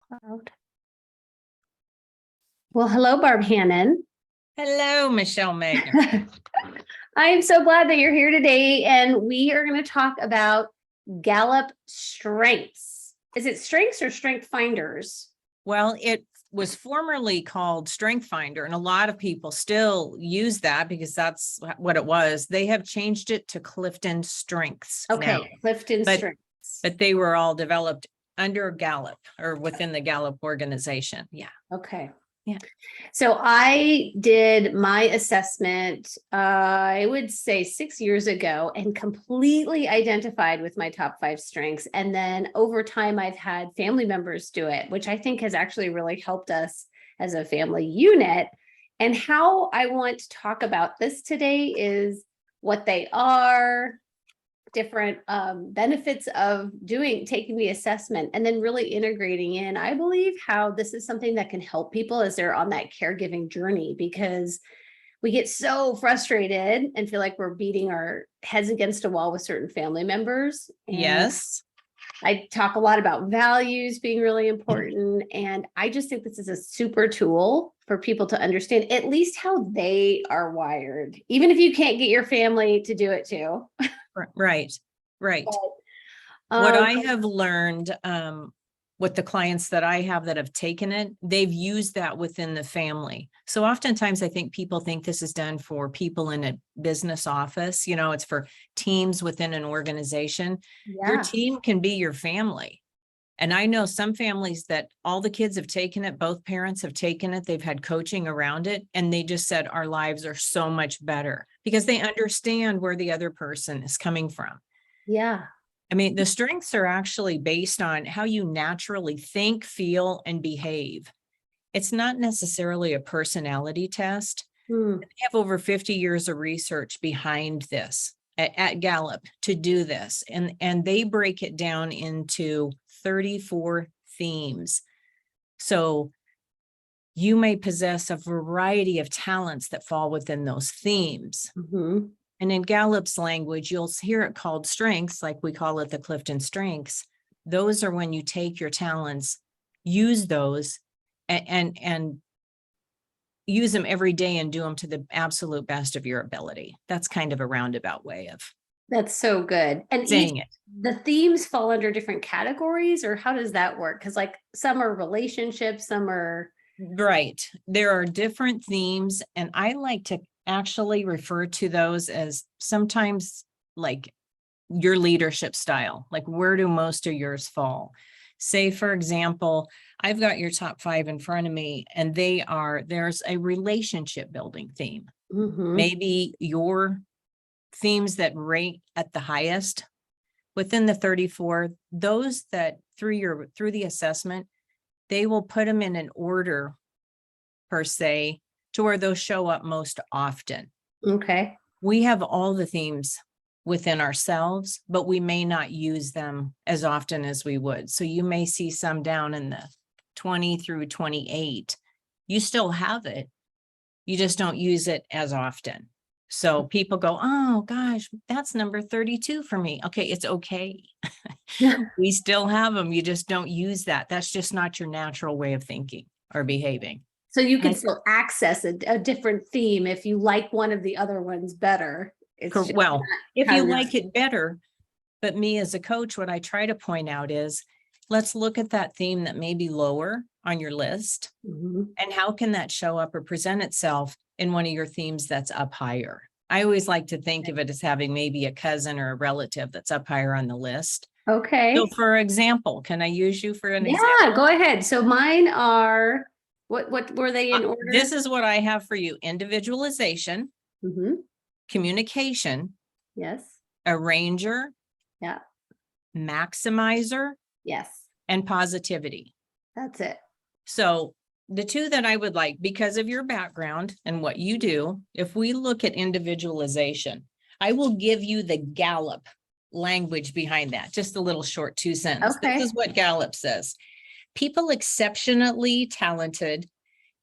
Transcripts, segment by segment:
Cloud. Well, hello, Barb Hannon. Hello, Michelle Magner. I am so glad that you're here today, and we are going to talk about Gallup Strengths. Is it Strengths or Strength Finders? Well, it was formerly called Strength Finder, and a lot of people still use that because that's what it was. They have changed it to Clifton Strengths. Okay, now. Clifton Strengths. But they were all developed under Gallup or within the Gallup organization. Yeah. Okay. Yeah. So I did my assessment, I would say 6 years ago, and completely identified with my top 5 strengths. And then over time, I've had family members do it, which I think has actually really helped us as a family unit. And how I want to talk about this today is what they are, different benefits of taking the assessment, and then really integrating in, I believe, how this is something that can help people as they're on that caregiving journey, because we get so frustrated and feel like we're beating our heads against a wall with certain family members. And yes. I talk a lot about values being really important. And I just think this is a super tool for people to understand at least how they are wired, even if you can't get your family to do it too. Right. Right. But, what I have learned with the clients that I have that have taken it, they've used that within the family. So oftentimes I think people think this is done for people in a business office. It's for teams within an organization. yeah. Your team can be your family. And I know some families that all the kids have taken it, both parents have taken it, they've had coaching around it, and they just said our lives are so much better because they understand where the other person is coming from. Yeah. I mean, the strengths are actually based on how you naturally think, feel, and behave. It's not necessarily a personality test. Hmm. They have over 50 years of research behind this at Gallup to do this. And they break it down into 34 themes. So you may possess a variety of talents that fall within those themes. Mm-hmm. And in Gallup's language, you'll hear it called strengths, like we call it the Clifton Strengths. Those are when you take your talents, use those, and use them every day and do them to the absolute best of your ability. That's kind of a roundabout way of That's so good. And saying it. The themes fall under different categories, or how does that work? Because like some are relationships, some are Right. There are different themes, and I like to actually refer to those as sometimes like your leadership style. Like, where do most of yours fall? Say, for example, I've got your top 5 in front of me, and there's a relationship building theme. Maybe your themes that rate at the highest within the 34, those that through the assessment, they will put them in an order per se to where those show up most often. Okay. We have all the themes within ourselves, but we may not use them as often as we would. So you may see some down in the 20 through 28. You still have it. You just don't use it as often. So people go, oh gosh, that's number 32 for me. Okay, it's okay. We still have them. You just don't use that. That's just not your natural way of thinking or behaving. So you can still access a different theme if you like one of the other ones better. Well, if you like it better, but me as a coach, what I try to point out is, let's look at that theme that may be lower on your list. And how can that show up or present itself in one of your themes that's up higher? I always like to think of it as having maybe a cousin or a relative that's up higher on the list. Okay. So for example, can I use you for an example? Yeah, go ahead. So mine are, what were they in order? This is what I have for you: individualization, communication, yes, arranger, yeah, maximizer, yes, and positivity. That's it. So the two that I would like, because of your background and what you do, if we look at individualization, I will give you the Gallup language behind that. Just a little short 2 sentences. Okay. This is what Gallup says. People exceptionally talented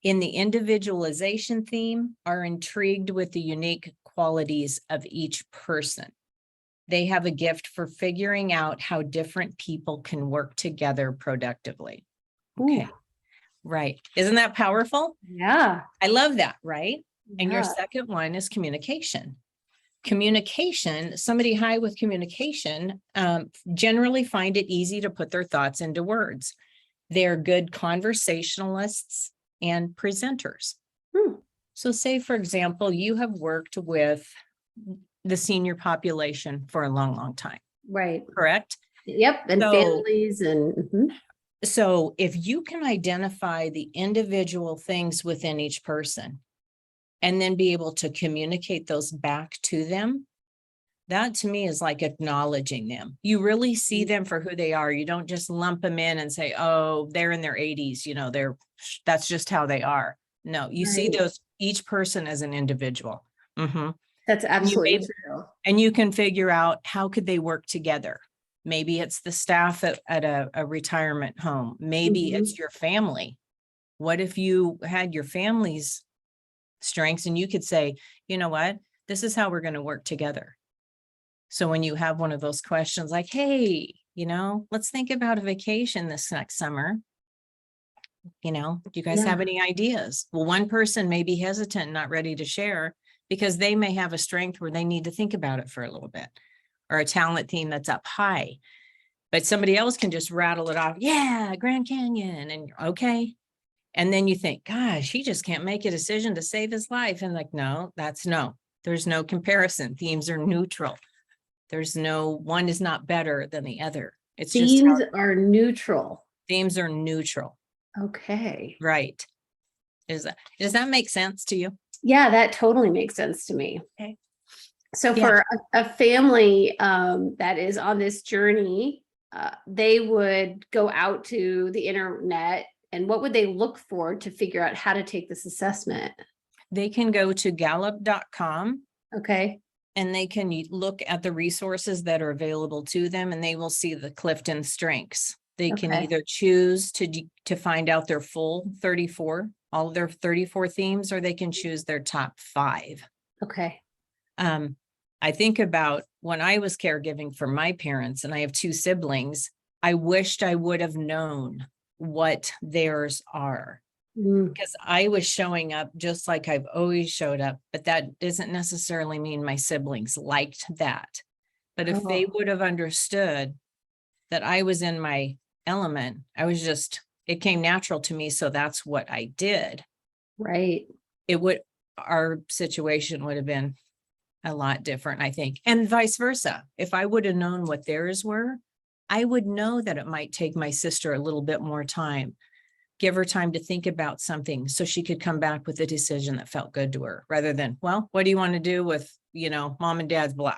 in the individualization theme are intrigued with the unique qualities of each person. They have a gift for figuring out how different people can work together productively. Okay. Ooh, Right. Isn't that powerful? yeah. I love that. Right. And your Yeah. second one is communication. Communication, somebody high with communication generally find it easy to put their thoughts into words. They're good conversationalists and presenters. Hmm. So say, for example, you have worked with the senior population for a long, long time, Right. correct? Yep. And So, families and mhm. so if you can identify the individual things within each person and then be able to communicate those back to them, that to me is like acknowledging them. You really see them for who they are. You don't just lump them in and say, oh, they're in their 80s, that's just how they are. No, you see Right. those each person as an individual. Mhm. That's And you absolutely may, true. and you can figure out how could they work together. Maybe it's the staff at a retirement home. Maybe Mhm. it's your family. What if you had your family's strengths and you could say, you know what, this is how we're going to work together. So when you have one of those questions like, hey, let's think about a vacation this next summer. Do you guys have Yeah. any ideas? Well, one person may be hesitant, not ready to share because they may have a strength where they need to think about it for a little bit, or a talent theme that's up high. But somebody else can just rattle it off. Yeah, Grand Canyon. And okay. And then you think, gosh, he just can't make a decision to save his life. And like, no, there's no comparison. Themes are neutral. There's no one is not better than the other. It's just how Themes are neutral. themes are neutral. Okay. Right. Does that make sense to you? Yeah, that totally makes sense to me. Okay. So Yeah. for a family that is on this journey, they would go out to the internet, and what would they look for to figure out how to take this assessment? They can go to gallup.com Okay. and they can look at the resources that are available to them, and they will see the Clifton Strengths. They can Okay. either choose to find out their full 34, all of their 34 themes, or they can choose their top 5. Okay. I think about when I was caregiving for my parents, and I have 2 siblings, I wished I would have known what theirs are, Mm, because I was showing up just like I've always showed up, but that doesn't necessarily mean my siblings liked that. But if they oh, would have understood that I was in my element, it came natural to me. So that's what I did. right. Our situation would have been a lot different, I think. And vice versa. If I would have known what theirs were, I would know that it might take my sister a little bit more time, give her time to think about something so she could come back with a decision that felt good to her, rather than, well, what do you want to do with, mom and dad's blah?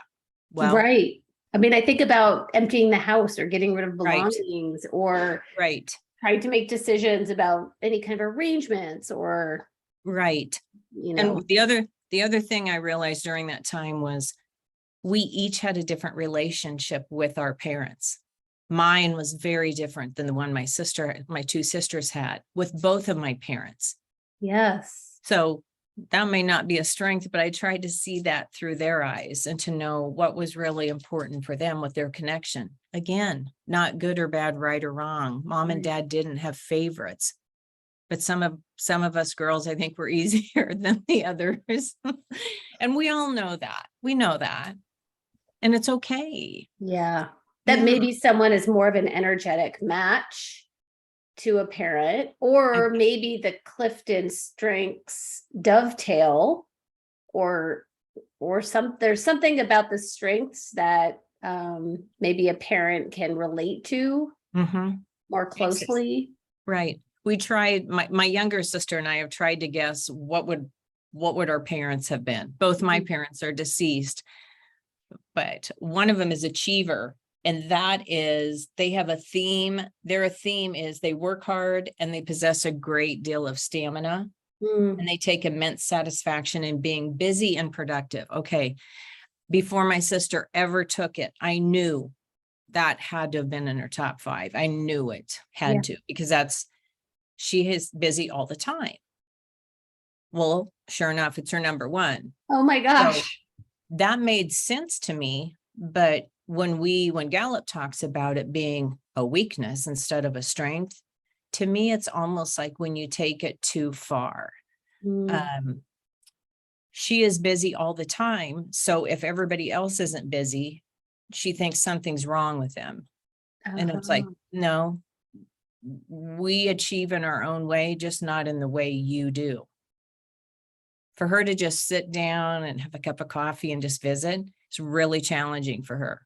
Well, Right. I mean, I think about emptying the house or getting rid of right, belongings or right, trying to make decisions about any kind of arrangements or, right. you And know, the other thing I realized during that time was we each had a different relationship with our parents. Mine was very different than the one my 2 sisters had with both of my parents. yes. So that may not be a strength, but I tried to see that through their eyes and to know what was really important for them with their connection. Again, not good or bad, right or wrong. Mom and dad didn't have favorites, but some of us girls, I think, were easier than the others. And we all know that. We know that. And it's okay. Yeah. That Yeah. maybe someone is more of an energetic match to a parent, or maybe the Clifton Strengths dovetail, or there's something about the strengths that maybe a parent can relate to Mm-hmm. more closely. Right. We tried, my younger sister and I have tried to guess what would our parents have been. Both my parents are deceased, but one of them is achiever. And that is, they have a theme. Their theme is they work hard and they possess a great deal of stamina, Mm, and they take immense satisfaction in being busy and productive. Okay. Before my sister ever took it, I knew that had to have been in her top 5. I knew it yeah. had to, because she is busy all the time. Well, sure enough, it's her number 1. Oh my So gosh. that made sense to me. But when Gallup talks about it being a weakness instead of a strength, to me, it's almost like when you take it too far. Mm. She is busy all the time. So if everybody else isn't busy, she thinks something's wrong with them. And it's like, Uh-huh. no, we achieve in our own way, just not in the way you do. For her to just sit down and have a cup of coffee and just visit, it's really challenging for her.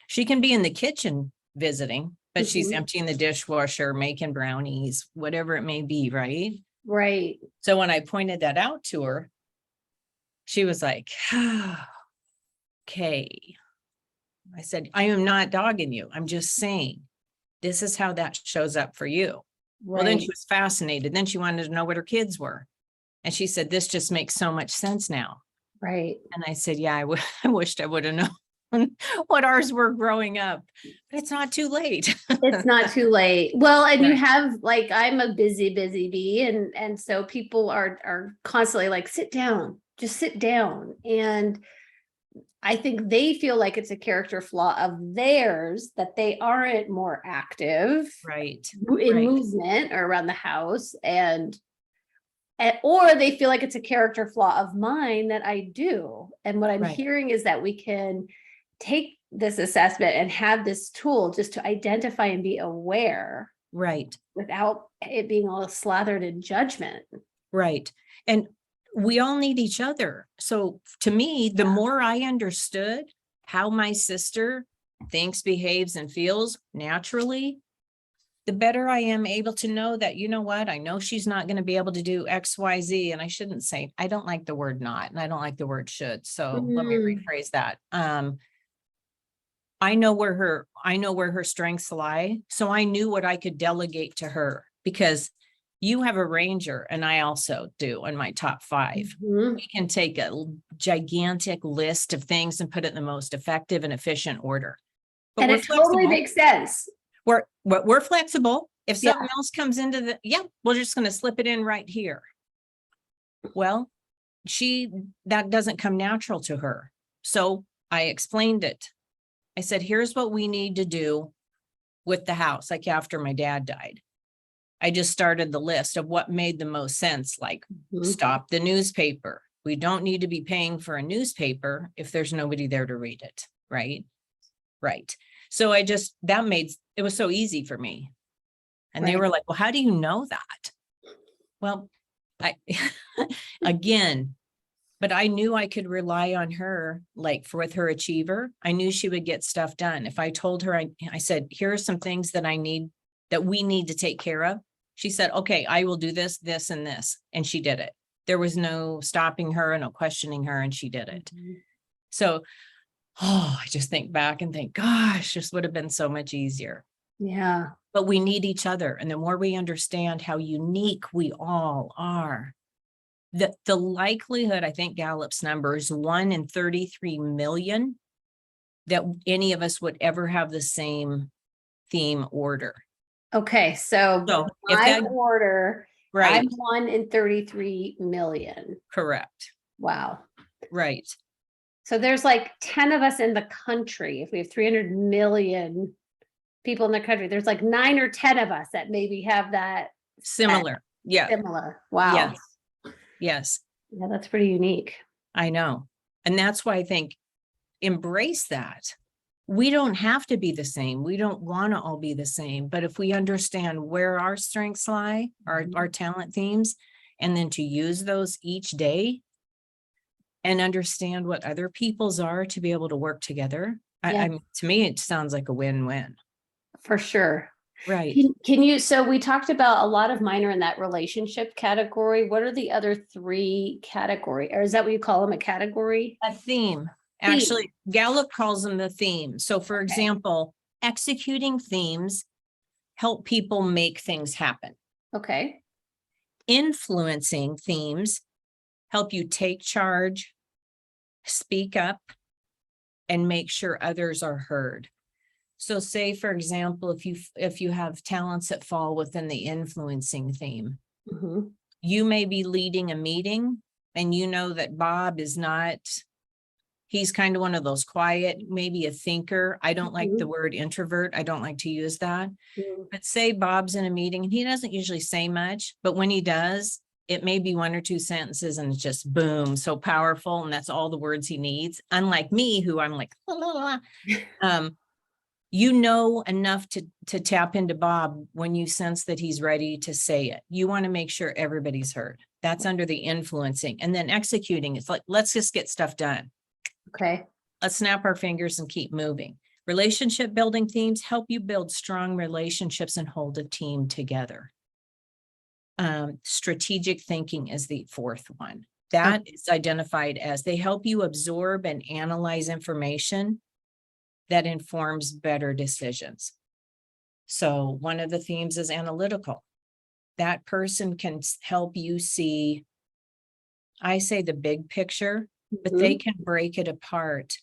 She can be in the kitchen visiting, but she's Mhm. emptying the dishwasher, making brownies, whatever it may be, right? Right. So when I pointed that out to her, she was like, okay. I said, I am not dogging you. I'm just saying, this is how that shows up for you. Well, then she Right. was fascinated. Then she wanted to know what her kids were. And she said, this just makes so much sense now. Right. And I said, yeah, I wished I would have known what ours were growing up, but it's not too late. It's not too late. Well, and you Right. have like I'm a busy bee, and so people are constantly like sit down, just sit down. And I think they feel like it's a character flaw of theirs that they aren't more active Right. in Right. movement or around the house, and or they feel like it's a character flaw of mine that I do. And what I'm Right. hearing is that we can take this assessment and have this tool just to identify and be aware Right. without it being all slathered in judgment. Right. And we all need each other. So to me, the more I understood how my sister thinks, behaves, and feels naturally, the better I am able to know that, you know what, I know she's not going to be able to do X, Y, Z. And I shouldn't say, I don't like the word not, and I don't like the word should. So let me Mm. rephrase that. I know where her strengths lie. So I knew what I could delegate to her, because you have a ranger and I also do in my top 5. Mhm. We can take a gigantic list of things and put it in the most effective and efficient order. But And we're it totally flexible. makes sense. We're flexible. If Yeah. something else comes into we're just going to slip it in right here. Well, that doesn't come natural to her. So I explained it. I said, here's what we need to do with the house, like after my dad died. I just started the list of what made the most sense, like Mhm. stop the newspaper. We don't need to be paying for a newspaper if there's nobody there to read it, right? Right. So that made it was so easy for me. And they Right. were like, well, how do you know that? Well, I again, but I knew I could rely on her, like with her achiever. I knew she would get stuff done. If I told her, I said, here are some things that we need to take care of. She said, okay, I will do this, this, and this. And she did it. There was no stopping her and no questioning her, and she did it. Mhm. So, I just think back and think, gosh, this would have been so much easier. Yeah. But we need each other. And the more we understand how unique we all are, the likelihood, I think Gallup's number is 1 in 33 million that any of us would ever have the same theme order. Okay. So So if my that, order, right, I'm 1 in 33 million. correct, Wow. right, So there's like 10 of us in the country. If we have 300 million people in the country, there's like 9 or 10 of us that maybe have that similar. Yeah, similar. Wow. yes, yes, Yeah, that's pretty unique. I know. And that's why I think embrace that. We don't have to be the same. We don't want to all be the same. But if we understand where our strengths lie, our talent themes, and then to use those each day and understand what other people's are to be able to work together. Yeah. To me, it sounds like a win-win. For sure. Right. Can you, so we talked about a lot of mine are in that relationship category. What are the other 3 category, or is that what you call them, a category? A theme. Actually, Gallup calls them the theme. So for example, executing themes help people make things happen. Okay. Influencing themes help you take charge, speak up, and make sure others are heard. So say, for example, if you have talents that fall within the influencing theme, Mhm. you may be leading a meeting and you know that Bob is not He's kind of one of those quiet, maybe a thinker. I don't like the Mhm. word introvert. I don't like to use that. Mm. But say Bob's in a meeting and he doesn't usually say much, but when he does, it may be one or two sentences and it's just boom, so powerful. And that's all the words he needs. Unlike me, who I'm like, la, la, la. You know enough to tap into Bob when you sense that he's ready to say it. You want to make sure everybody's heard. That's under the influencing. And then executing, it's like, let's just get stuff done. Okay. Let's snap our fingers and keep moving. Relationship building themes help you build strong relationships and hold a team together. Strategic thinking is the fourth one. That is identified as they help you absorb and analyze information that informs better decisions. So one of the themes is analytical. That person can help you see, I say the big picture, but they can break it apart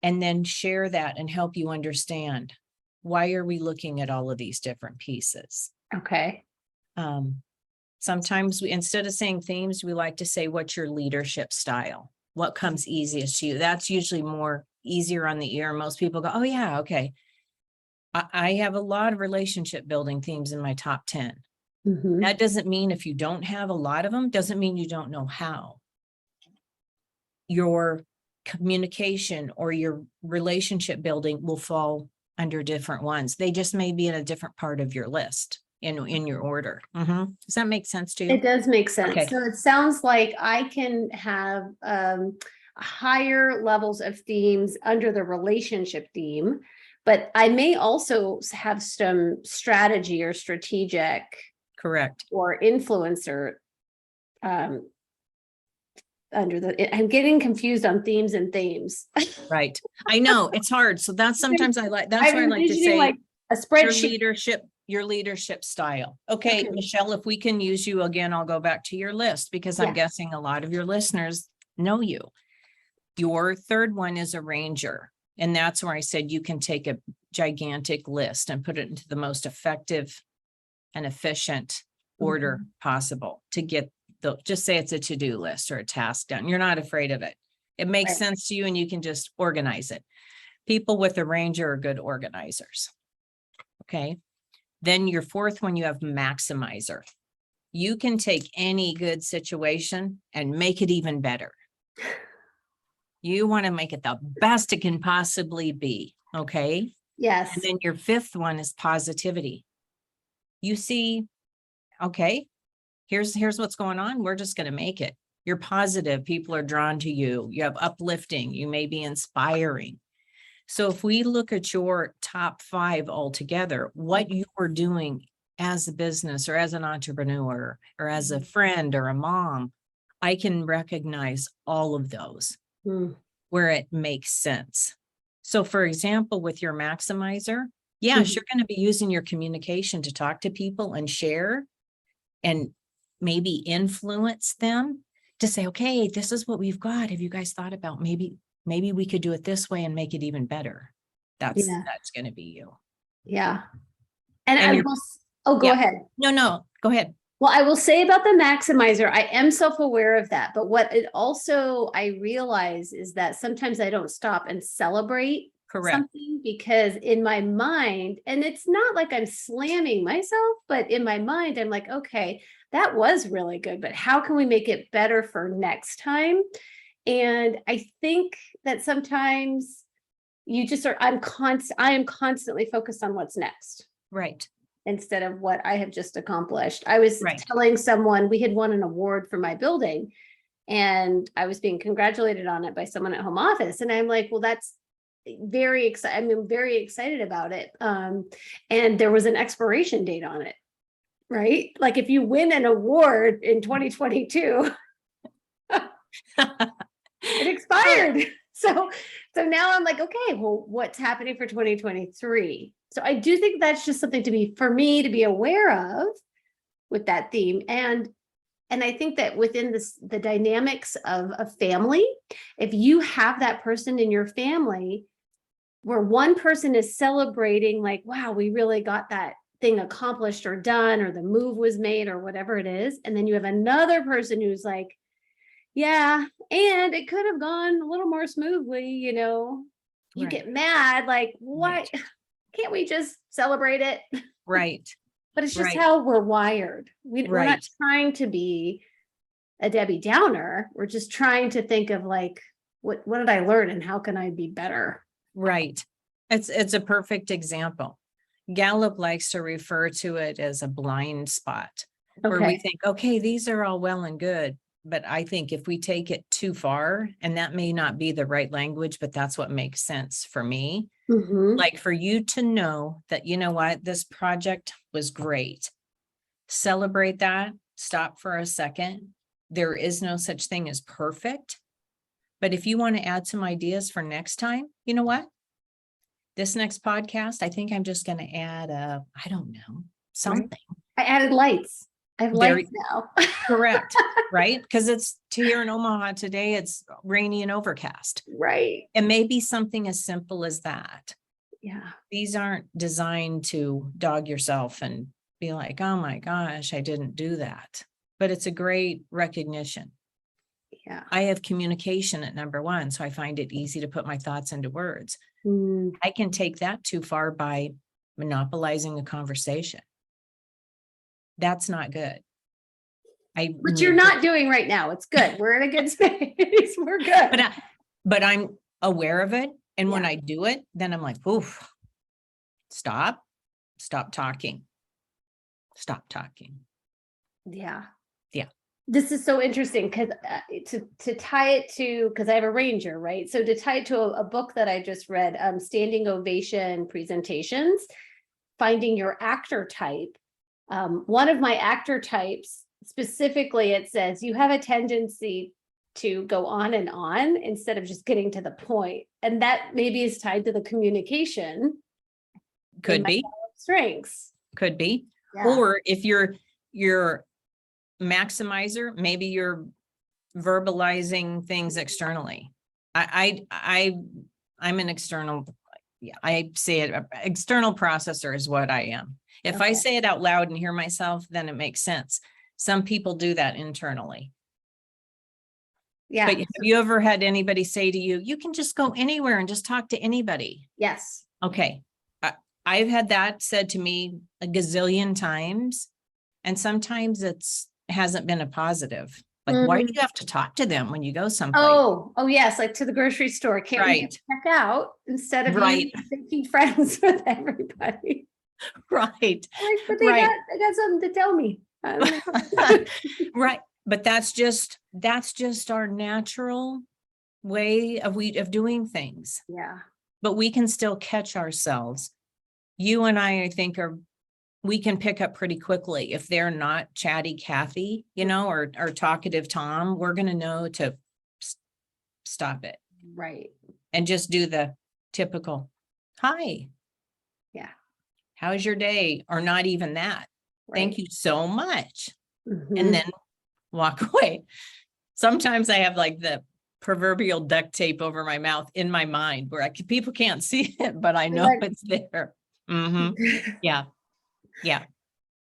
and then share that and help you understand, why are we looking at all of these different pieces? Okay. Sometimes we, instead of saying themes, we like to say, what's your leadership style? What comes easiest to you? That's usually more easier on the ear. Most people go, oh yeah, okay. I have a lot of relationship building themes in my top 10. Mhm. That doesn't mean if you don't have a lot of them, doesn't mean you don't know how. Your communication or your relationship building will fall under different ones. They just may be in a different part of your list in your order. Does that make sense to you? It does make sense. Okay. So it sounds like I can have higher levels of themes under the relationship theme, but I may also have some strategy or strategic Correct. or influencer under the, I'm getting confused on themes and themes. Right. I know it's hard. So that's sometimes I like, that's why I I'm like to envisioning say like a spreadsheet. your leadership style. Okay, Okay. Michelle, if we can use you again, I'll go back to your list because I'm Yeah. guessing a lot of your listeners know you. Your third one is arranger. And that's where I said you can take a gigantic list and put it into the most effective and efficient order possible to get the, just say it's a to-do list or a task done. You're not afraid of it. It makes Right. sense to you and you can just organize it. People with arranger are good organizers. Okay. Then your fourth one, you have maximizer. You can take any good situation and make it even better. You want to make it the best it can possibly be. Okay. Yes. And then your fifth one is positivity. You see, okay, here's what's going on. We're just going to make it. You're positive. People are drawn to you. You have uplifting. You may be inspiring. So if we look at your top 5 altogether, what you are doing as a business or as an entrepreneur or as a friend or a mom, I can recognize all of those where it makes sense. So for example, with your maximizer, yes, you're going to be using your communication to talk to people and share and maybe influence them to say, okay, this is what we've got. Have you guys thought about maybe we could do it this way and make it even better? That's going to be you. Yeah. And And I will, go ahead. No, go ahead. Well, I will say about the maximizer, I am self-aware of that, but what it also, I realize is that sometimes I don't stop and celebrate something because in my mind, and it's not like I'm slamming myself, but in my mind, I'm like, okay, that was really good, but how can we make it better for next time? And I think that sometimes you just are, I am constantly focused on what's next. Right. Instead of what I have just accomplished. I was telling someone we had won an award for my building and I was being congratulated on it by someone at home office. And I'm like, well, that's very exciting. I'm very excited about it. And there was an expiration date on it, right? Like if you win an award in 2022, it expired. So now I'm like, okay, well, what's happening for 2023? So I do think that's just something for me to be aware of with that theme. And I think that within the dynamics of a family, if you have that person in your family where one person is celebrating like, wow, we really got that thing accomplished or done, or the move was made or whatever it is. And then you have another person who's like, Yeah. And it could have gone a little more smoothly, you know. You Right. get mad, like, what? Can't we just celebrate it? Right. But it's just Right. how we're wired. We're not Right. trying to be a Debbie Downer. We're just trying to think of like, what did I learn and how can I be better? Right. It's a perfect example. Gallup likes to refer to it as a blind spot, where we Okay. think, okay, these are all well and good. But I think if we take it too far, and that may not be the right language, but that's what makes sense for me. Mhm. Like for you to know that, you know what, this project was great. Celebrate that, stop for a second. There is no such thing as perfect. But if you want to add some ideas for next time, you know what? This next podcast, I think I'm just going to add I don't know, Right. something. I added lights. I have There, lights now. correct, right? Because it's here in Omaha today, it's rainy and overcast. Right. It may be something as simple as that. Yeah. These aren't designed to dog yourself and be like, oh my gosh, I didn't do that. But it's a great recognition. Yeah. I have communication at number one, so I find it easy to put my thoughts into words. Mm. I can take that too far by monopolizing a conversation. That's not good. Which you're not doing right now. It's good. We're in a good space. We're good. But I'm aware of it. And when Yeah. I do it, then I'm like, oof, stop talking. Stop talking. Yeah. Yeah. This is so interesting because to tie it to, because I have a ranger, right? So to tie it to a book that I just read, Standing Ovation Presentations, Finding Your Actor Type. One of my actor types, specifically, it says you have a tendency to go on and on instead of just getting to the point. And that maybe is tied to the communication. Could be. Strengths. Could be. Yeah. Or if you're maximizer, maybe you're verbalizing things externally. I'm an external, yeah, I say it, external processor is what I am. If I Okay. say it out loud and hear myself, then it makes sense. Some people do that internally. Yeah. But have you ever had anybody say to you, you can just go anywhere and just talk to anybody? Yes. Okay. I've had that said to me a gazillion times. And sometimes hasn't been a posive. Like, why do you have to talk to them when you go someplace? Oh, yes, like to the grocery store. Can't we just check out instead of you making friends with everybody? Right. Like, but they got something to tell me. Right. But that's just our natural way of doing things. Yeah. But we can still catch ourselves. You and I think we can pick up pretty quickly if they're not chatty Kathy, you know, or talkative Tom. We're going to know to stop it. Right. And just do the typical, hi. Yeah. How's your day? Or not even that. Right. Thank you so much. Mm-hmm. And then walk away. Sometimes I have like the proverbial duct tape over my mouth in my mind where people can't see it, but I know it's there. Mm-hmm. Yeah. Yeah.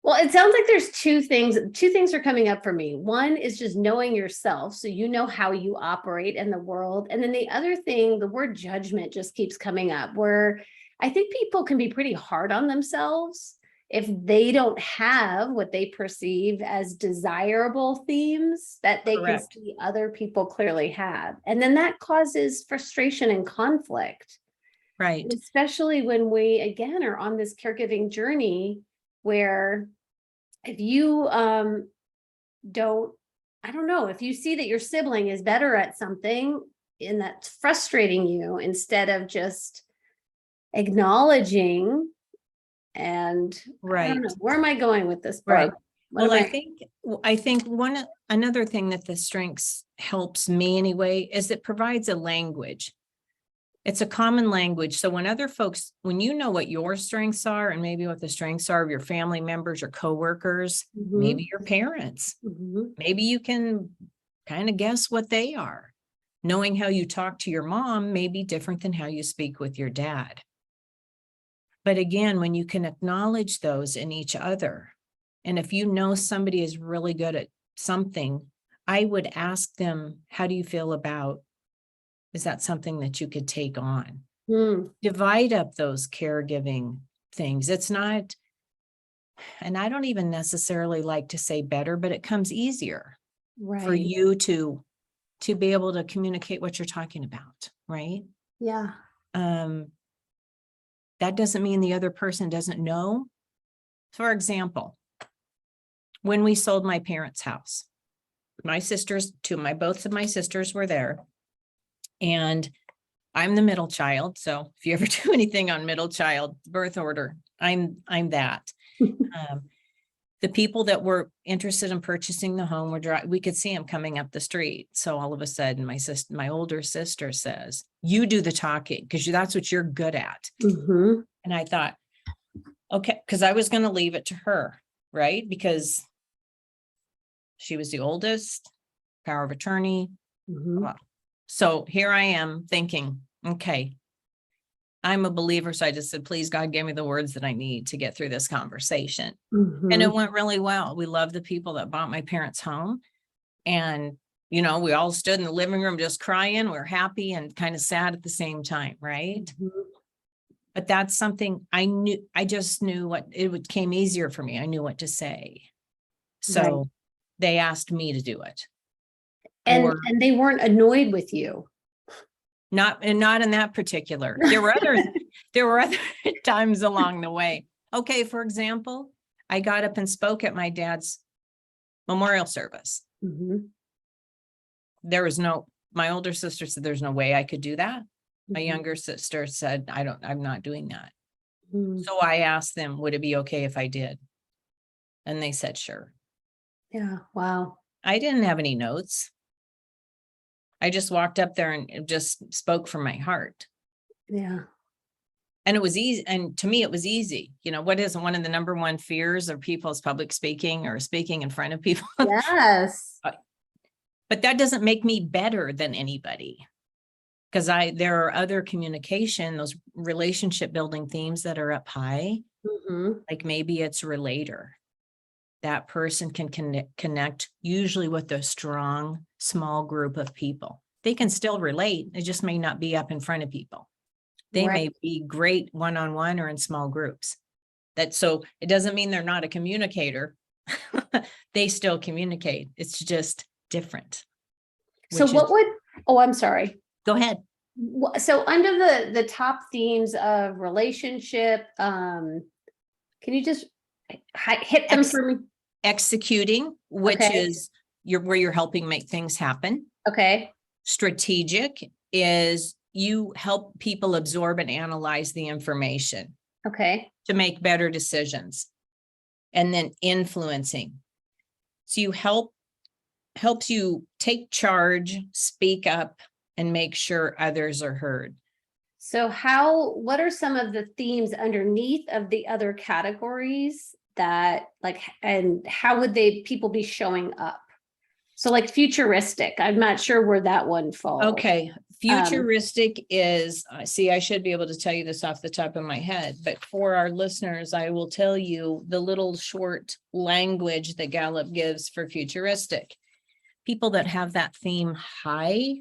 Well, it sounds like there's two things are coming up for me. One is just knowing yourself, so you know how you operate in the world. And then the other thing, the word judgment just keeps coming up, where I think people can be pretty hard on themselves if they don't have what they perceive as desirable themes that they can see other people clearly have. And then that causes frustration and conflict. Right. And especially when we, again, are on this caregiving journey where if you don't, I don't know, if you see that your sibling is better at something and that's frustrating you, instead of just acknowledging and I don't know, where am I going with this, Barb? Right. Well, I think another thing that the strengths helps me anyway is it provides a language. It's a common language. So when you know what your strengths are and maybe what the strengths are of your family members or coworkers, maybe your parents, maybe you can kind of guess what they are. Knowing how you talk to your mom may be different than how you speak with your dad. But again, when you can acknowledge those in each other, and if you know somebody is really good at something, I would ask them, how do you feel about, is that something that you could take on? Divide up those caregiving things. It's not, and I don't even necessarily like to say better, but it comes easier for you to be able to communicate what you're talking about, right? Yeah. That doesn't mean the other person doesn't know. For example, when we sold my parents' house, my sisters, both of my sisters were there, and I'm the middle child. So if you ever do anything on middle child birth order, I'm that. The people that were interested in purchasing the home we could see them coming up the street. So all of a sudden, my older sister says, "You do the talking because that's what you're good at." And I thought, okay, because I was going to leave it to her, right? Because she was the oldest, power of attorney. So here I am thinking, okay, I'm a believer. So I just said, please, God, give me the words that I need to get through this conversation. And it went really well. We love the people that bought my parents' home. And, we all stood in the living room just crying. We're happy and kind of sad at the same time, right? But that's something I knew. I just knew came easier for me. I knew what to say. So they asked me to do it. And they weren't annoyed with you. Not in that particular. There were other times along the way. Okay, for example, I got up and spoke at my dad's memorial service. My older sister said there's no way I could do that. My younger sister said, I'm not doing that. So I asked them, would it be okay if I did? And they said, sure. Yeah. Wow. I didn't have any notes. I just walked up there and just spoke from my heart. Yeah. And it was easy. And to me, it was easy. What is one of the number one fears of people is public speaking or speaking in front of people. Yes. But that doesn't make me better than anybody. Because there are other communication, those relationship building themes that are up high. Like maybe it's relator. That person can connect usually with a strong, small group of people. They can still relate. It just may not be up in front of people. They may be great one-on-one or in small groups. So it doesn't mean they're not a communicator. They still communicate. It's just different. So I'm sorry. Go ahead. So under the top themes of relationship, can you just hit them for me? Executing, which is where you're helping make things happen. Okay. Strategic is you help people absorb and analyze the information. Okay. To make better decisions. And then influencing. So you helps you take charge, speak up, and make sure others are heard. So what are some of the themes underneath of the other categories that and how would people be showing up? So futuristic, I'm not sure where that one falls. Okay. Futuristic is, I should be able to tell you this off the top of my head, but for our listeners, I will tell you the little short language that Gallup gives for futuristic. People that have that theme high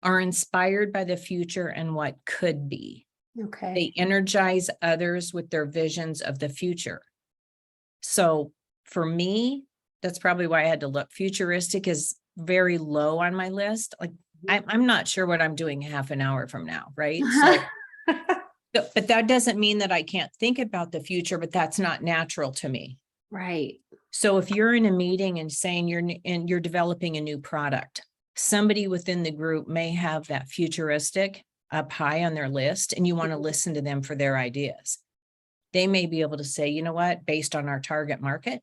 are inspired by the future and what could be. Okay. They energize others with their visions of the future. So for me, that's probably why I had to look. Futuristic is very low on my list. I'm not sure what I'm doing half an hour from now, right? So, but that doesn't mean that I can't think about the future, but that's not natural to me. Right. So if you're in a meeting and saying you're developing a new product, somebody within the group may have that futuristic up high on their list, and you want to listen to them for their ideas. They may be able to say, you know what, based on our target market,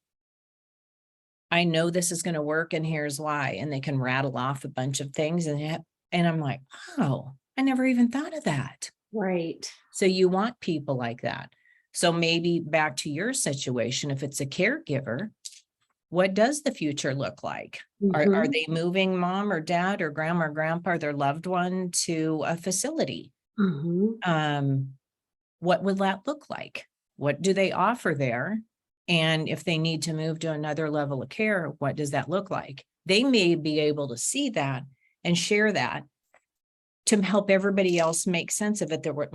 I know this is going to work and here's why. And they can rattle off a bunch of things. And I'm like, oh, I never even thought of that. Right. So you want people like that. So maybe back to your situation, if it's a caregiver, what does the future look like? Are they moving mom or dad or grandma or grandpa or their loved one to a facility? What will that look like? What do they offer there? And if they need to move to another level of care, what does that look like? they may be able to see that and share that to help everybody else make sense of it. That were,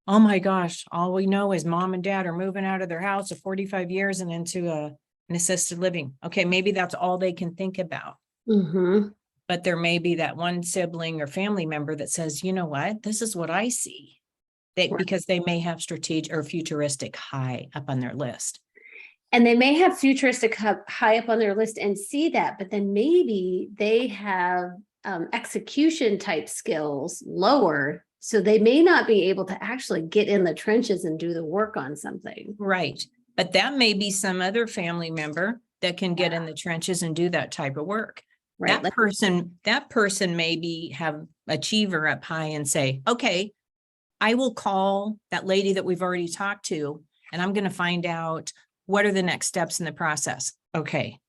oh my gosh, all we know is mom and dad are moving out of their house of 45 years and into an assisted living. Okay, maybe that's all they can think about. Mm-hmm. But there may be that one sibling or family member that says, you know what, this is what I see. Because they may have strategic or futuristic high up on their list. And they may have futuristic high up on their list and see that, but then maybe they have execution type skills lower. So they may not be able to actually get in the trenches and do the work on something. Right. But that may be some other family member that can get in the trenches and do that type of work. Right. That person maybe have achiever up high and say, okay, I will call that lady that we've already talked to, and I'm going to find out what are the next steps in the process. Okay.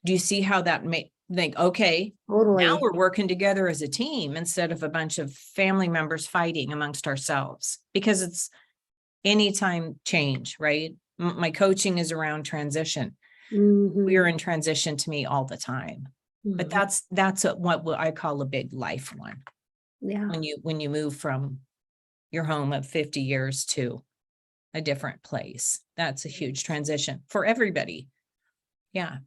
Do you see how that may think, okay, totally. Now we're working together as a team instead of a bunch of family members fighting amongst ourselves, because it's anytime change, right? My coaching is around transition. Mm-hmm. We are in transition to me all the time. Mm-hmm. But that's what I call a big life one. Yeah. When you move from your home of 50 years to a different place, that's a huge transition for everybody. Yeah.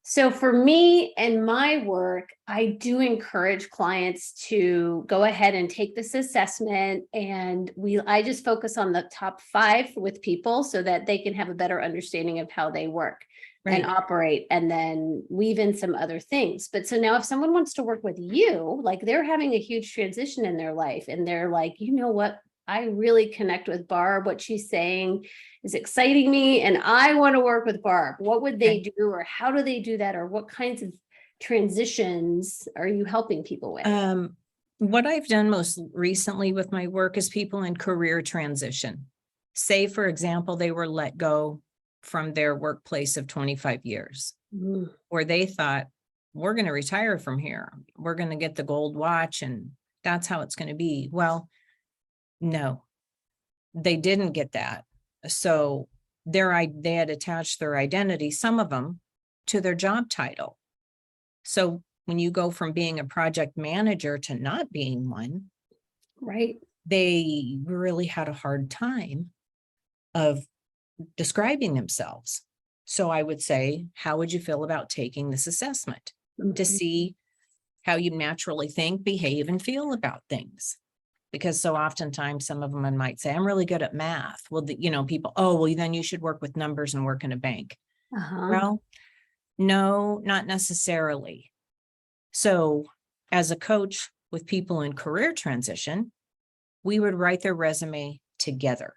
So for me and my work, I do encourage clients to go ahead and take this assessment, and I just focus on the top 5 with people so that they can have a better understanding of how they work. Right. And operate, and then weave in some other things. But so now if someone wants to work with you, like they're having a huge transition in their life and they're like, you know what, I really connect with Barb. What she's saying is exciting me and I want to work with Barb. What would they do, or how do they do that? Or what kinds of transitions are you helping people with? What I've done most recently with my work is people in career transition. Say, for example, they were let go from their workplace of 25 years, where they thought, we're going to retire from here. We're going to get the gold watch and that's how it's going to be. Well, no, they didn't get that. So they had attached their identity, some of them, to their job title. So when you go from being a project manager to not being one, right, they really had a hard time of describing themselves. So I would say, how would you feel about taking this assessment to see how you naturally think, behave, and feel about things? Because so oftentimes some of them might say, I'm really good at math. Well, people, oh, well, then you should work with numbers and work in a bank. Well, no, not necessarily. So as a coach with people in career transition, we would write their resume together.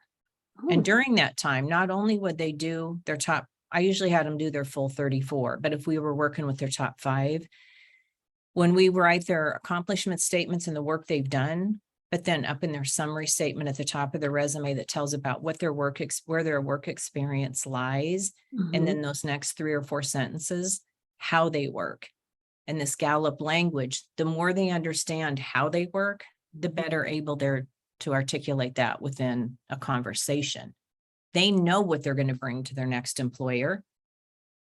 And during that time, not only would they do their top, I usually had them do their full 34, but if we were working with their top 5, when we write their accomplishment statements and the work they've done, but then up in their summary statement at the top of their resume that tells about what their where their work experience lies. And then those next 3 or 4 sentences, how they work. And this Gallup language, the more they understand how they work, the better able they're to articulate that within a conversation. They know what they're going to bring to their next employer.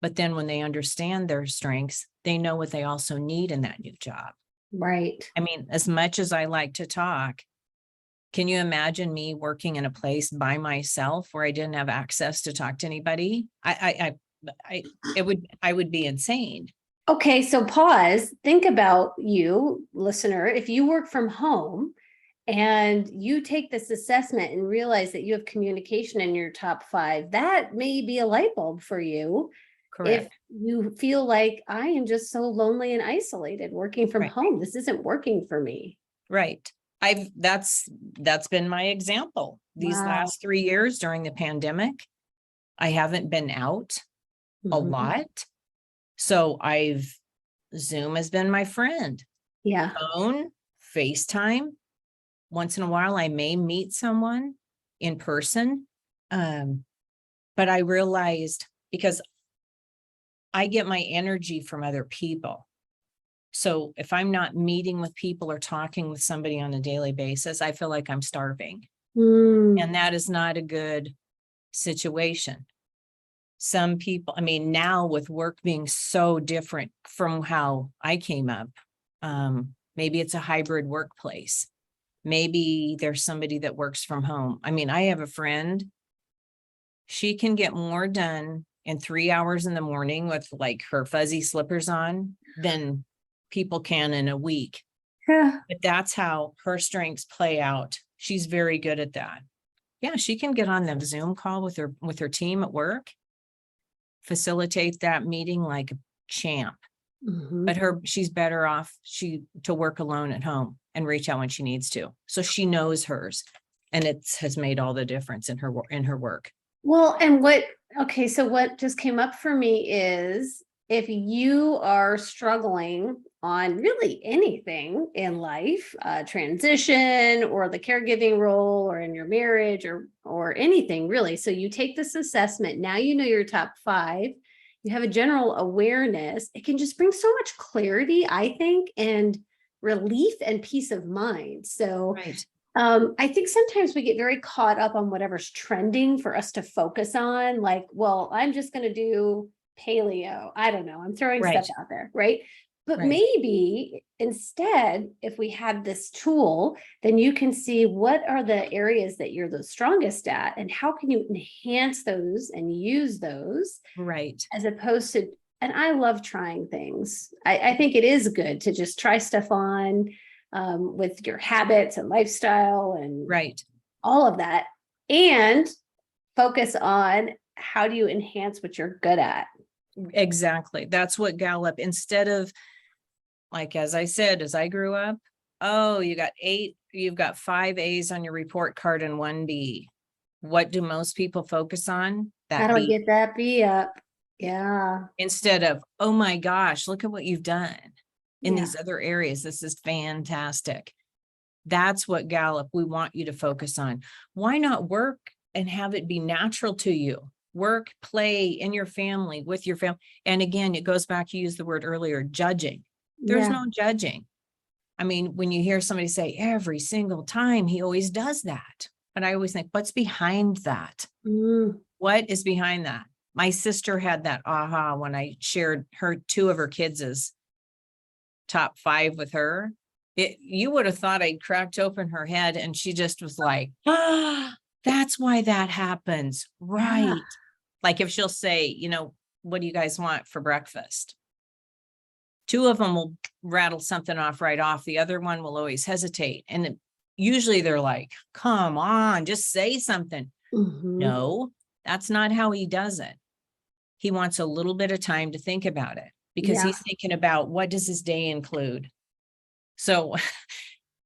But then when they understand their strengths, they know what they also need in that new job. Right. I mean, as much as I like to talk, can you imagine me working in a place by myself where I didn't have access to talk to anybody? I would be insane. Okay, so pause. Think about you, listener. If you work from home and you take this assessment and realize that you have communication in your top 5, that may be a light bulb for you. Correct. If you feel like I am just so lonely and isolated working from home, this isn't working for me. Right. That's been my example. These last 3 years during the pandemic, I haven't been out a lot. So Zoom has been my friend. Yeah. Phone, FaceTime. Once in a while, I may meet someone in person. But I realized, because I get my energy from other people. So if I'm not meeting with people or talking with somebody on a daily basis, I feel like I'm starving. And that is not a good situation. Some people, I mean, now with work being so different from how I came up, maybe it's a hybrid workplace. Maybe there's somebody that works from home. I mean, I have a friend, she can get more done in 3 hours in the morning with like her fuzzy slippers on than people can in a week. Yeah. But that's how her strengths play out. She's very good at that. Yeah, she can get on the Zoom call with her team at work, facilitate that meeting like a champ. Mhm. But she's better off to work alone at home and reach out when she needs to. So she knows hers, and it has made all the difference in her work. Well, and okay, so what just came up for me is if you are struggling on really anything in life, transition or the caregiving role or in your marriage or anything really. So you take this assessment, now you know your top 5, you have a general awareness, it can just bring so much clarity, I think, and relief and peace of mind. So Right. I think sometimes we get very caught up on whatever's trending for us to focus on, like, well, I'm just going to do paleo. I don't know. I'm throwing Right. stuff out there, right? But Right. maybe instead, if we had this tool, then you can see what are the areas that you're the strongest at and how can you enhance those and use those Right. as opposed to, and I love trying things. I think it is good to just try stuff on with your habits and lifestyle and Right. all of that, and focus on how do you enhance what you're good at. Exactly. That's what Gallup, instead of, like, as I said, as I grew up, oh, you've got 5 A's on your report card and 1 B. What do most people focus on? How That do I B. get that B up? Yeah. Instead of, oh my gosh, look at what you've done in Yeah. these other areas. This is fantastic. That's what Gallup, we want you to focus on. Why not work and have it be natural to you? Work, play in your family, with your family. And again, it goes back, you used the word earlier, judging. There's Yeah. no judging. I mean, when you hear somebody say every single time, he always does that. But I always think, what's behind that? Mm. What is behind that? My sister had that aha when I shared 2 of her kids' top 5 with her. You would have thought I'd cracked open her head and she just was like, ah, that's why that happens. Right. Yeah. Like if she'll say, what do you guys want for breakfast? 2 of them will rattle something off right off. The other one will always hesitate. And usually they're like, come on, just say something. Mhm. No, that's not how he does it. He wants a little bit of time to think about it because Yeah. he's thinking about what does his day include? So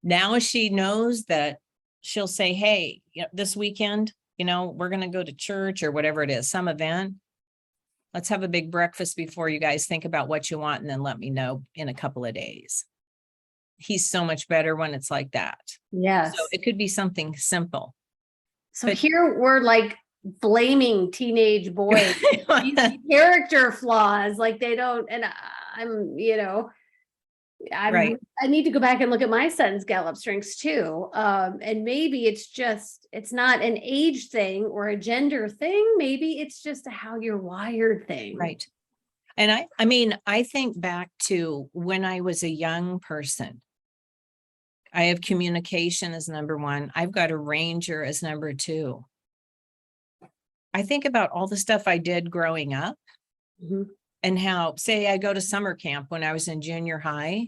now she knows that she'll say, hey, this weekend, we're going to go to church or whatever it is, some event. Let's have a big breakfast before you guys think about what you want and then let me know in a couple of days. He's so much better when it's like that. Yes. So it could be something simple. So here we're like blaming teenage boys, these character flaws, like they don't, and Right. I need to go back and look at my son's Gallup strengths too. And maybe it's not an age thing or a gender thing. Maybe it's just a how you're wired thing. Right. And I mean, I think back to when I was a young person. I have communication as number 1. I've got a ranger as number 2. I think about all the stuff I did growing up Mhm. and how, say, I go to summer camp when I was in junior high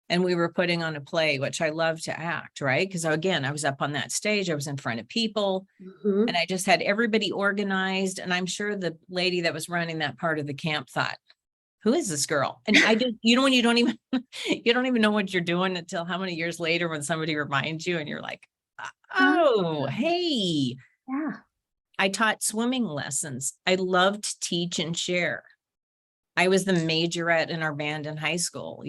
and we were putting on a play, which I love to act, right? Because again, I was up on that stage, I was in front of people, Mhm. and I just had everybody organized. And I'm sure the lady that was running that part of the camp thought, who is this girl? And I did, when you don't even, you don't even know what you're doing until how many years later when somebody reminds you and you're like, oh, hey. Yeah. I taught swimming lessons. I loved to teach and share. I was the majorette in our band in high school,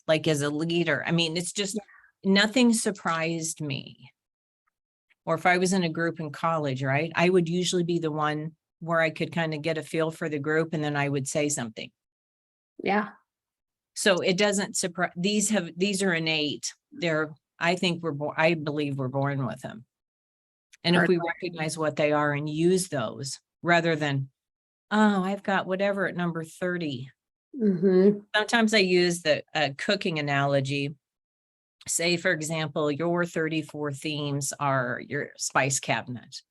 like as a leader. I mean, it's just nothing surprised me. Or if I was in a group in college, right, I would usually be the one where I could kind of get a feel for the group and then I would say something. Yeah. So it doesn't surprise. These are innate. I believe we're born with them. And if we recognize what they are and use those rather than, Oh, I've got whatever at number 30. Mm-hmm. Sometimes I use the cooking analogy. Say, for example, your 34 themes are your spice cabinet.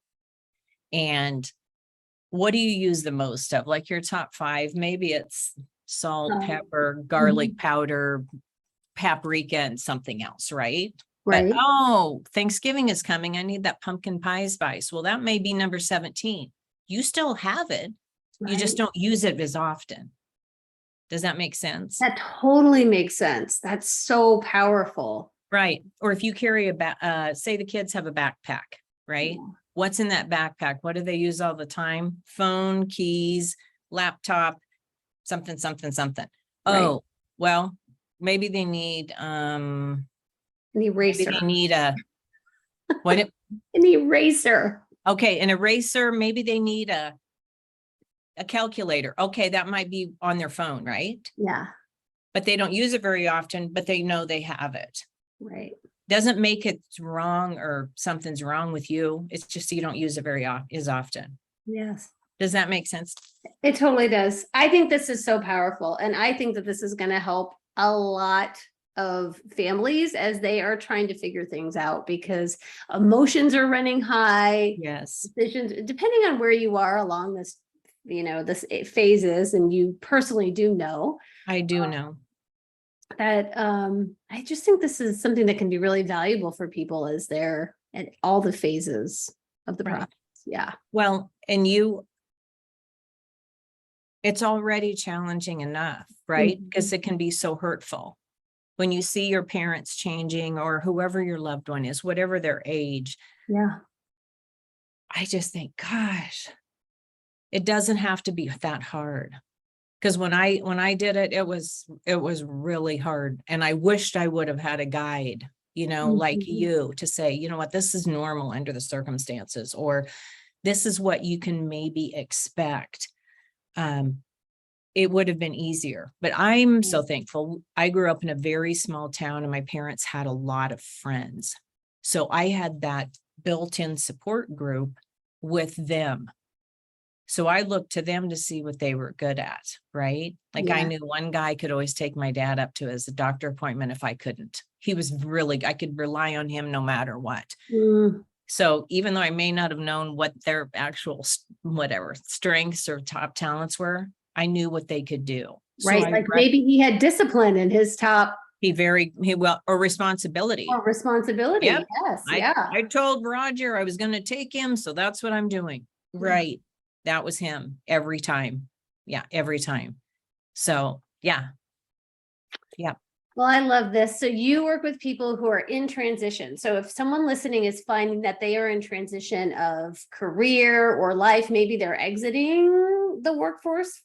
And what do you use the most of? Like your top 5, maybe it's salt, pepper, garlic powder, paprika, and something else, right? But Right. oh, Thanksgiving is coming. I need that pumpkin pie spice. Well, that may be number 17. You still have it. You just Right. don't use it as often. Does that make sense? That totally makes sense. That's so powerful. Right. Or if you carry say the kids have a backpack, right? Yeah. What's in that backpack? What do they use all the time? Phone, keys, laptop, something, something, something. Right. Oh, well, maybe they need An maybe eraser. they need a what it An eraser. okay, an eraser, maybe they need a calculator. Okay, that might be on their phone, right? Yeah. But they don't use it very often, but they know they have it. Right. Doesn't make it wrong or something's wrong with you. It's just you don't use it very as often. Yes. Does that make sense? It totally does. I think this is so powerful. And I think that this is going to help a lot of families as they are trying to figure things out, because emotions are running high. Yes. Decisions, depending on where you are along this, this phases, and you personally do know I do know. that I just think this is something that can be really valuable for people as they're at all the phases of the Right. process. Yeah. Well, and it's already challenging enough, right? Because it can be so hurtful when you see your parents changing or whoever your loved one is, whatever their age. Yeah. I just think, gosh, it doesn't have to be that hard. Because when I did it, it was really hard. And I wished I would have had a guide, like you, to say, you know what, this is normal under the circumstances, or this is what you can maybe expect. It would have been easier, but I'm so thankful. I grew up in a very small town and my parents had a lot of friends. So I had that built-in support group with them. So I looked to them to see what they were good at, right? Like I Yeah. knew one guy could always take my dad up to his doctor appointment if I couldn't. He was I could rely on him no matter what. Mm. So even though I may not have known what their actual strengths or top talents were, I knew what they could do. Right. So Like maybe he had discipline in his top or responsibility. or responsibility. Yep. Yes. Yeah. I told Roger I was going to take him. So that's what I'm doing. Right. That was him every time. Yeah. Every time. So yeah. Yeah. Well, I love this. So you work with people who are in transition. So if someone listening is finding that they are in transition of career or life, maybe they're exiting the workforce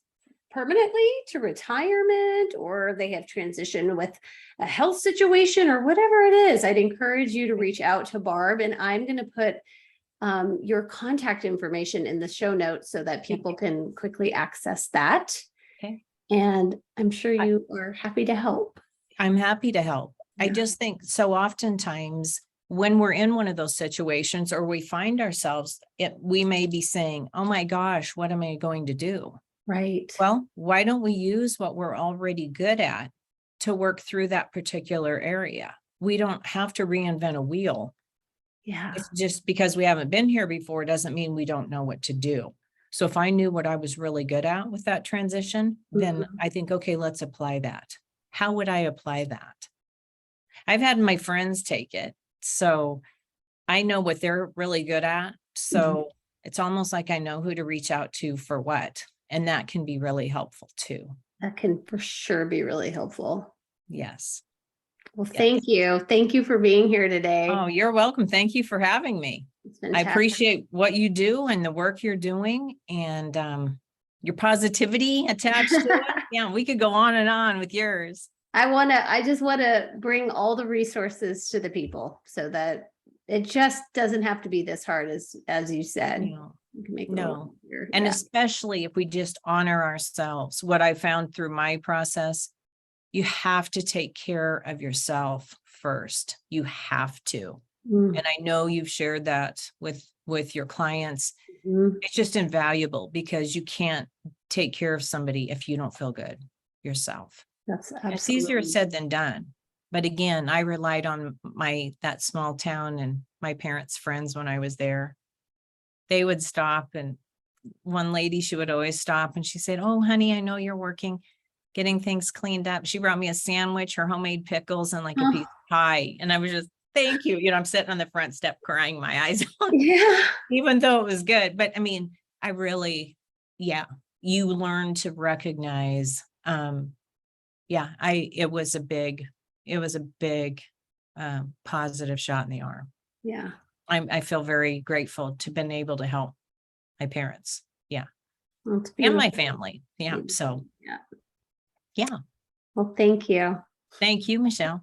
permanently to retirement, or they have transitioned with a health situation or whatever it is, I'd encourage you to reach out to Barb, and I'm going to put your contact information in the show notes so that people can quickly access that. Okay. And I'm sure you are happy to help. I'm happy to help. Yeah. I just think so oftentimes when we're in one of those situations or we find ourselves, we may be saying, oh my gosh, what am I going to do? Right. Well, why don't we use what we're already good at to work through that particular area? We don't have to reinvent a wheel. Yeah. It's just because we haven't been here before doesn't mean we don't know what to do. So if I knew what I was really good at with that transition, then I think, okay, let's apply that. How would I apply that? I've had my friends take it, so I know what they're really good at. So it's almost like I know who to reach out to for what. And that can be really helpful too. That can for sure be really helpful. Yes. Well, thank you. Thank you for being here today. Oh, you're welcome. Thank you for having me. I appreciate what you do and the work you're doing and your positivity attached to it. Yeah, we could go on and on with yours. I just want to bring all the resources to the people so that it just doesn't have to be this hard as you said. No. You can make it No. And especially if we just honor ourselves. What I found through my process, you have to take care of yourself first. You have to. And I know you've shared that with with your clients. Mhm. It's just invaluable because you can't take care of somebody if you don't feel good yourself. That's It's easier absolutely. said than done. But again, I relied on that small town and my parents' friends when I was there. They would stop, and one lady, she would always stop and she said, "Oh, honey, I know you're working, getting things cleaned up." She brought me a sandwich, her homemade pickles, and like a piece of pie. And I was just, thank you. I'm sitting on the front step crying my eyes out, Yeah. even though it was good. But I mean, I really, yeah, you learn to recognize, it was a big, positive shot in the arm. Yeah. I feel very grateful to been able to help my parents. Yeah. That's And my beautiful. family. Yeah. So, Yeah. yeah. Well, thank you. Thank you, Michelle.